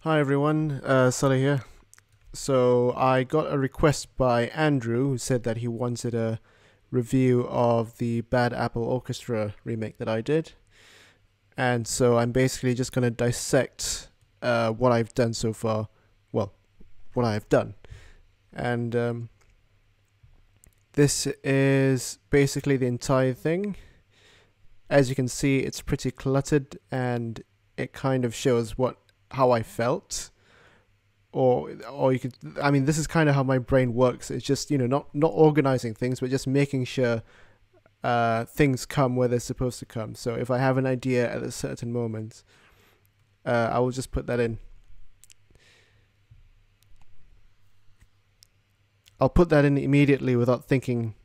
Hi everyone, Sully here. So I got a request by Andrew who said that he wanted a review of the Bad Apple Orchestra remake that I did. And so I'm basically just going to dissect what I've done so far. Well, what I have done. And this is basically the entire thing. As you can see, it's pretty cluttered and it kind of shows how I felt. Or you could, I mean, this is kind of how my brain works. It's just, not organizing things, but just making sure things come where they're supposed to come. So if I have an idea at a certain moment, I will just put that in. I'll put that in immediately without thinking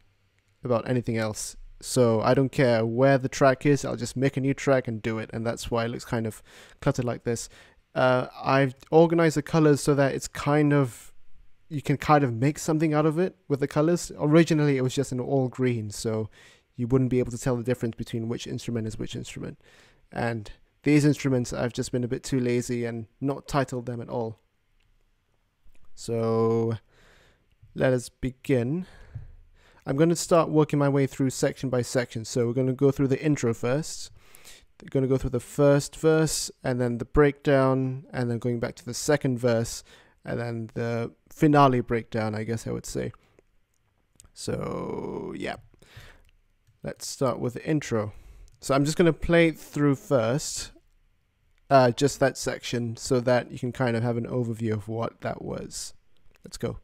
about anything else. So I don't care where the track is, I'll just make a new track and do it. And that's why it looks kind of cluttered like this. I've organized the colors so that it's you can kind of make something out of it with the colors. Originally, it was just an all green, so you wouldn't be able to tell the difference between which instrument is which instrument. And these instruments, I've just been a bit too lazy and not titled them at all. So let us begin. I'm going to start working my way through section by section. So we're going to go through the intro first. We're going to go through the first verse and then the breakdown and then going back to the second verse and then the finale breakdown, I guess I would say. So yeah, let's start with the intro. So I'm just going to play it through first, just that section, so that you can kind of have an overview of what that was. Let's go.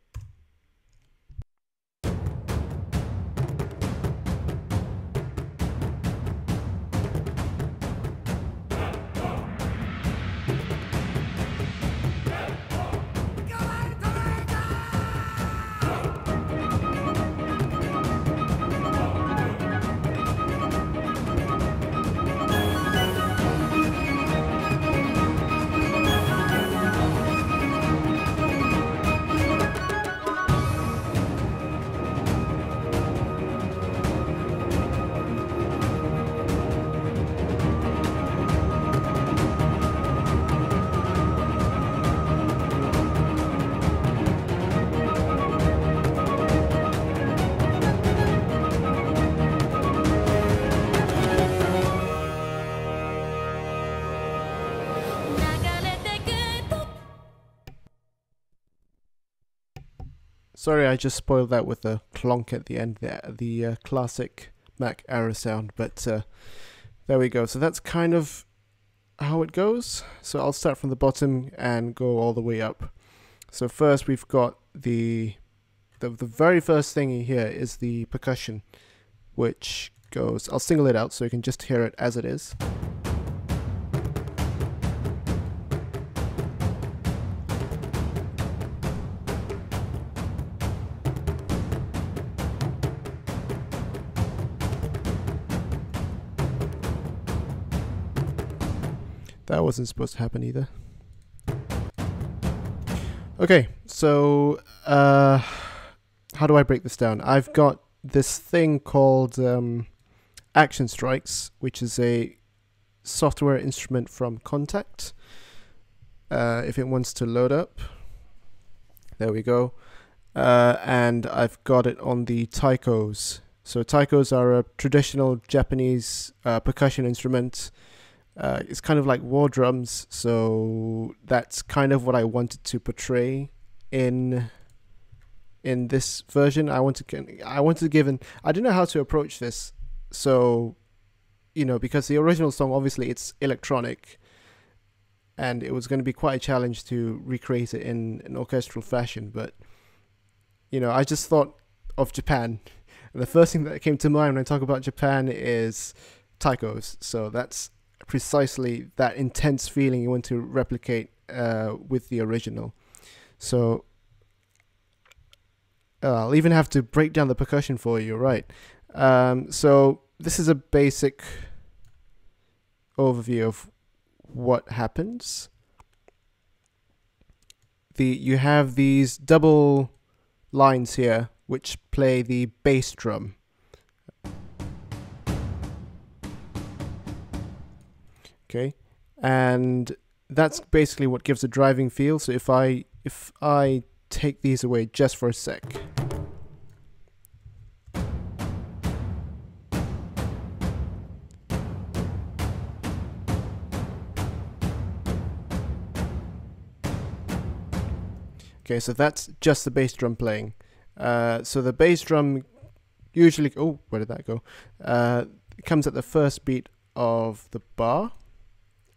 Sorry, I just spoiled that with a clonk at the end there, the classic Mac error sound, but there we go. So that's kind of how it goes. So I'll start from the bottom and go all the way up. So first we've got the very first thing you hear is the percussion, which goes, I'll single it out so you can just hear it as it is. That wasn't supposed to happen either. Okay, so how do I break this down? I've got this thing called Action Strikes, which is a software instrument from Contact. If it wants to load up, there we go. And I've got it on the taikos. So taikos are a traditional Japanese percussion instrument. It's kind of like war drums, so that's kind of what I wanted to portray in this version. I wanted to give an, I don't know how to approach this, so because the original song, obviously it's electronic, and it was going to be quite a challenge to recreate it in an orchestral fashion, but I just thought of Japan, and the first thing that came to mind when I talk about Japan is taikos, so that's precisely that intense feeling you want to replicate with the original. So I'll even have to break down the percussion for you, right? So this is a basic overview of what happens. You have these double lines here which play the bass drum. Okay, and that's basically what gives a driving feel. So if I take these away just for a sec. Okay, so that's just the bass drum playing. So the bass drum usually, oh, where did that go? It comes at the first beat of the bar,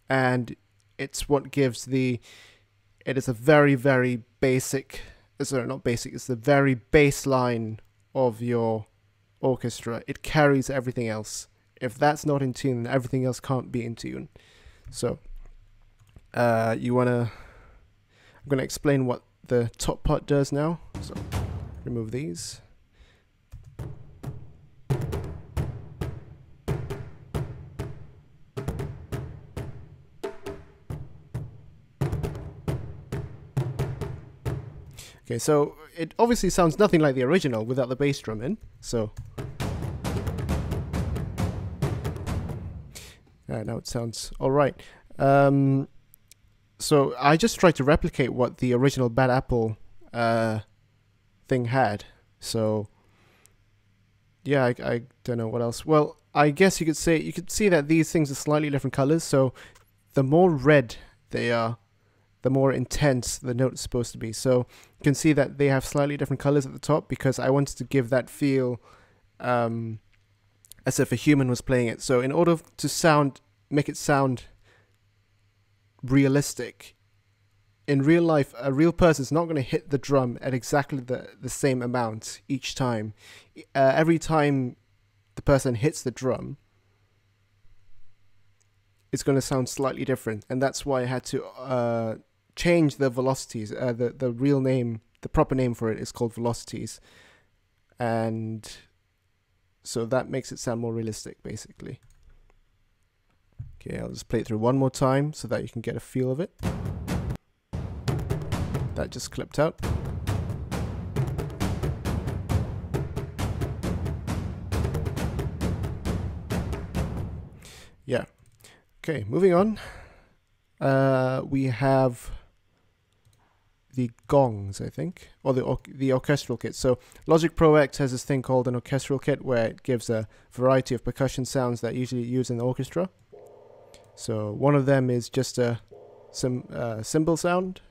and it's what gives it is a very, very basic, sorry, not basic, it's the very baseline of your orchestra. It carries everything else. If that's not in tune, then everything else can't be in tune. So, I'm gonna explain what the top part does now. So, remove these. Okay, so it obviously sounds nothing like the original without the bass drum in. So now it sounds all right. So I just tried to replicate what the original Bad Apple thing had. So yeah, I don't know what else. Well, I guess you could see that these things are slightly different colors. So the more red they are, the more intense the note is supposed to be. So you can see that they have slightly different colors at the top because I wanted to give that feel as if a human was playing it. So in order to make it sound realistic, in real life, a real person is not going to hit the drum at exactly the same amount each time. Every time the person hits the drum, it's going to sound slightly different, and that's why I had to change the velocities. The real name, the proper name for it is called velocities, and so that makes it sound more realistic, basically. Okay, I'll just play it through one more time so that you can get a feel of it. That just clipped out. Yeah. Okay, moving on. We have the gongs, I think, or the orchestral kit. So Logic Pro X has this thing called an orchestral kit where it gives a variety of percussion sounds that usually use in the orchestra. So one of them is just a cymbal sound,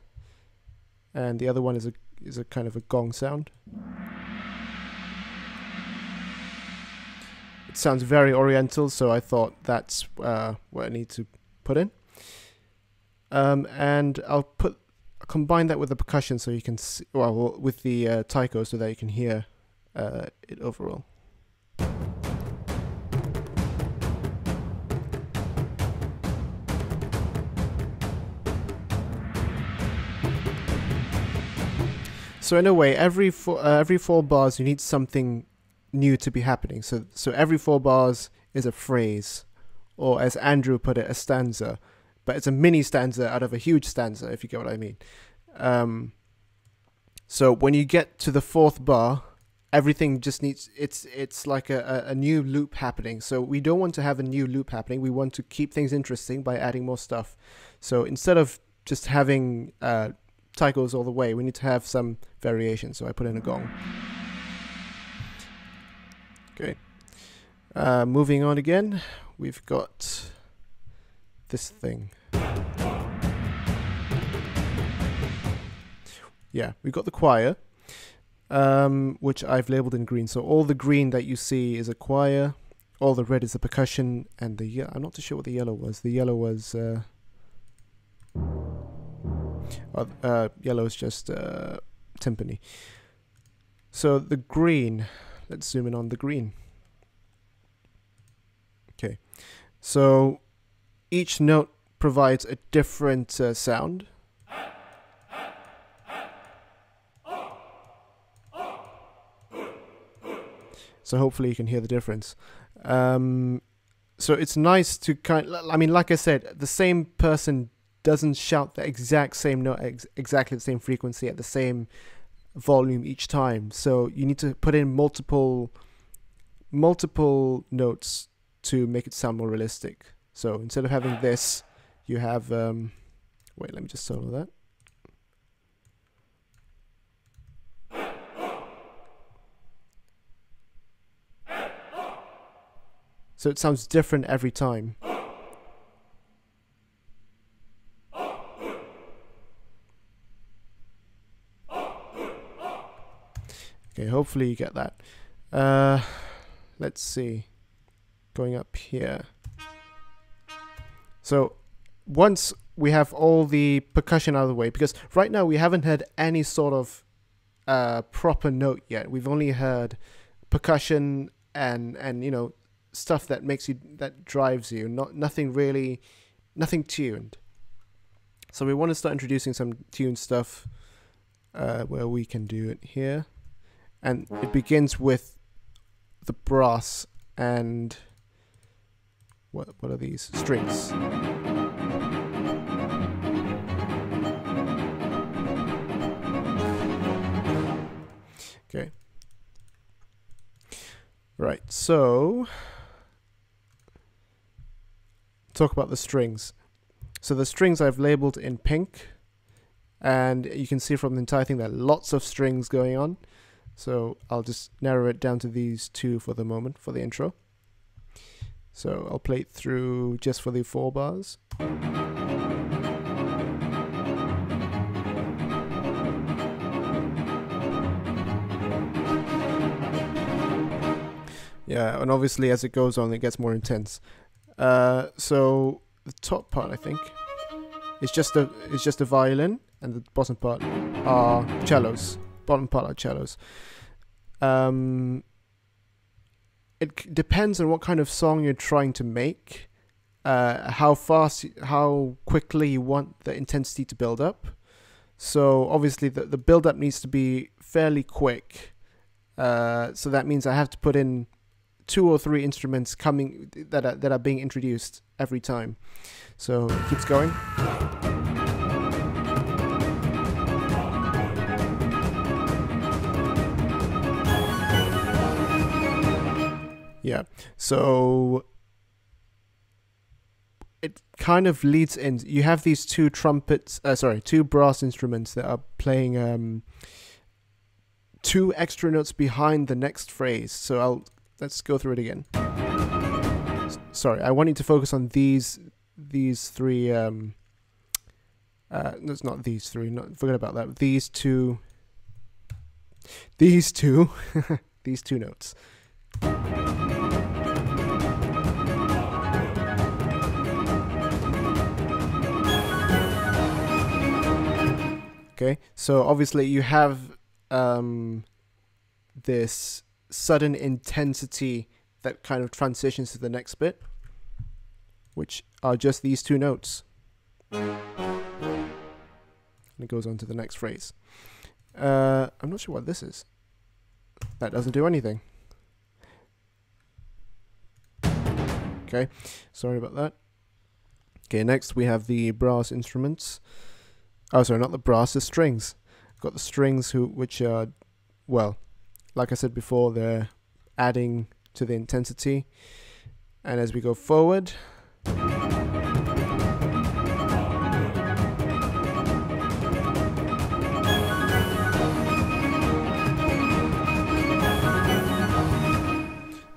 and the other one is a kind of a gong sound. It sounds very oriental, so I thought that's what I need to put in. And I'll combine that with the percussion so you can see, well, with the taiko so that you can hear it overall. So in a way, every four bars you need something new to be happening. So every 4 bars is a phrase, or as Andrew put it, a stanza. But it's a mini stanza out of a huge stanza, if you get what I mean. So when you get to the 4th bar, everything just needs, it's like a new loop happening. So we don't want to have a new loop happening. We want to keep things interesting by adding more stuff. So instead of just having taikos all the way, we need to have some variation. So I put in a gong. Okay. Moving on again, we've got this thing. Yeah, we've got the choir, which I've labeled in green. So all the green that you see is a choir, all the red is the percussion, and the I'm not too sure what the yellow was. The yellow was yellow is just timpani. So the green, let's zoom in on the green. Okay, so each note provides a different sound. So hopefully you can hear the difference. So it's nice to I mean, like I said, the same person doesn't shout the exact same note, exactly the same frequency at the same volume each time. So you need to put in multiple notes to make it sound more realistic. So instead of having this, you have Wait, let me just solo that. So it sounds different every time. Okay, hopefully you get that. Let's see. Going up here. So once we have all the percussion out of the way, because right now we haven't heard any sort of proper note yet. We've only heard percussion and you know, stuff that makes you, that drives you, nothing tuned. So we want to start introducing some tuned stuff where we can do it here, and it begins with the brass and what are these? Strings. Okay. Right, so talk about the strings. So the strings I've labeled in pink, and you can see from the entire thing there are lots of strings going on. So I'll just narrow it down to these two for the moment, for the intro. So I'll play it through just for the 4 bars. Yeah, and obviously as it goes on, it gets more intense. So the top part, I think, is just a violin, and the bottom part are cellos. Bottom part are cellos. It depends on what kind of song you're trying to make, how quickly you want the intensity to build up. So obviously the build up needs to be fairly quick. So that means I have to put in 2 or 3 instruments coming that are being introduced every time. So it keeps going. Yeah, so it kind of leads in. You have these 2 brass instruments that are playing 2 extra notes behind the next phrase. So let's go through it again. Sorry, I want you to focus on these 3. That's not these 3. Forget about that. These two these 2 notes. Okay, so obviously you have this sudden intensity that kind of transitions to the next bit, which are just these 2 notes. And it goes on to the next phrase. I'm not sure what this is. That doesn't do anything. Okay, sorry about that. Okay, next we have the brass instruments. Oh, sorry, not the brass, the strings. Got the strings which are, well, like I said before, they're adding to the intensity. And as we go forward,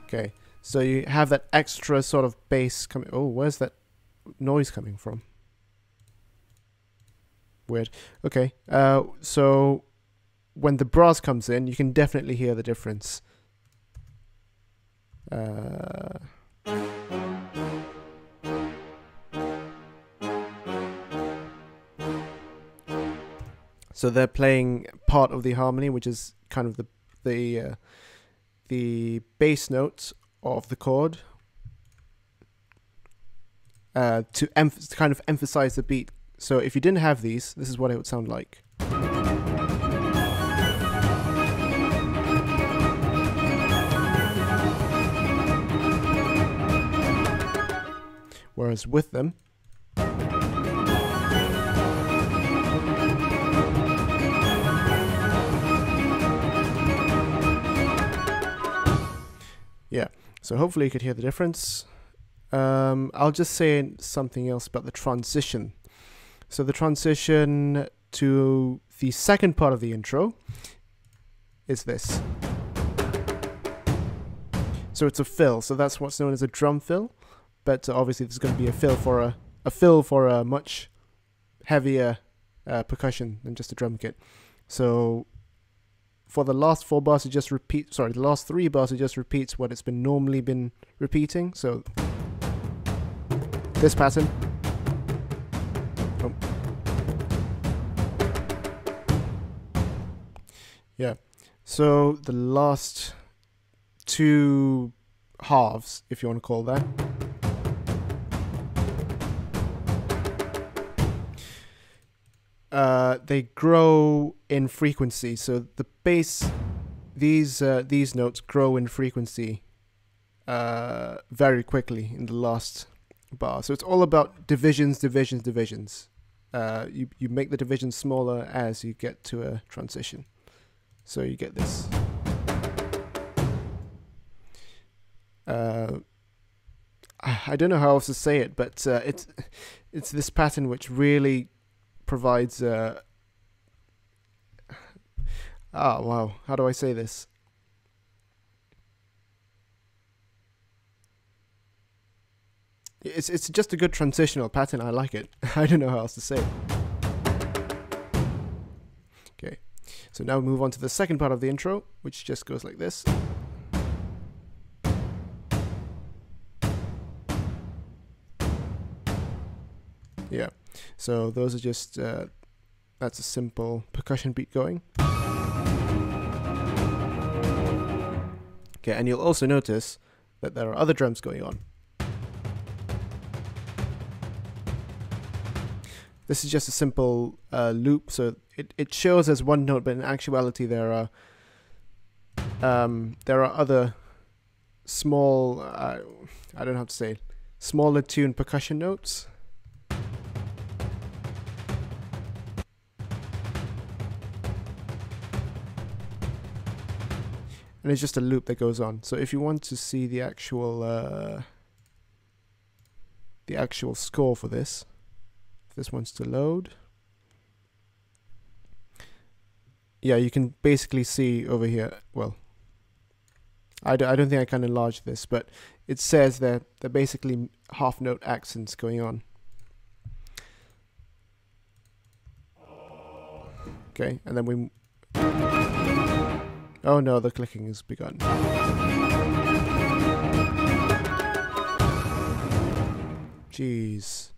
okay, so you have that extra sort of bass coming. Oh, where's that noise coming from? Weird. Okay, so when the brass comes in, you can definitely hear the difference. So they're playing part of the harmony, which is kind of the bass notes of the chord, to kind of emphasize the beat. So if you didn't have these, this is what it would sound like. Whereas with them, yeah, so hopefully you could hear the difference. I'll just say something else about the transition. So the transition to the second part of the intro is this. So it's a fill, so that's what's known as a drum fill, but obviously there's going to be a fill for a much heavier percussion than just a drum kit. So for the last 4 bars, it just repeats. Sorry, the last 3 bars, it just repeats what it's normally been repeating. So this pattern. Oh. Yeah. So the last 2 halves, if you want to call that. They grow in frequency, so the bass, these notes grow in frequency very quickly in the last bar. So it's all about divisions. You make the divisions smaller as you get to a transition. So you get this. I don't know how else to say it, but it's this pattern which really provides wow, how do I say this? It's just a good transitional pattern. I like it. I don't know how else to say it. Okay, so now we move on to the second part of the intro, which just goes like this. Yeah, so those are just, that's a simple percussion beat going. Okay, and you'll also notice that there are other drums going on. This is just a simple loop, so it shows as one note, but in actuality there are other small, I don't know how to say it, smaller tuned percussion notes. And it's just a loop that goes on. So if you want to see the actual score for this, if this wants to load, yeah, you can basically see over here. Well, I don't think I can enlarge this, but it says that they're basically half note accents going on. Okay, and then we. Oh no, the clicking has begun. Jeez.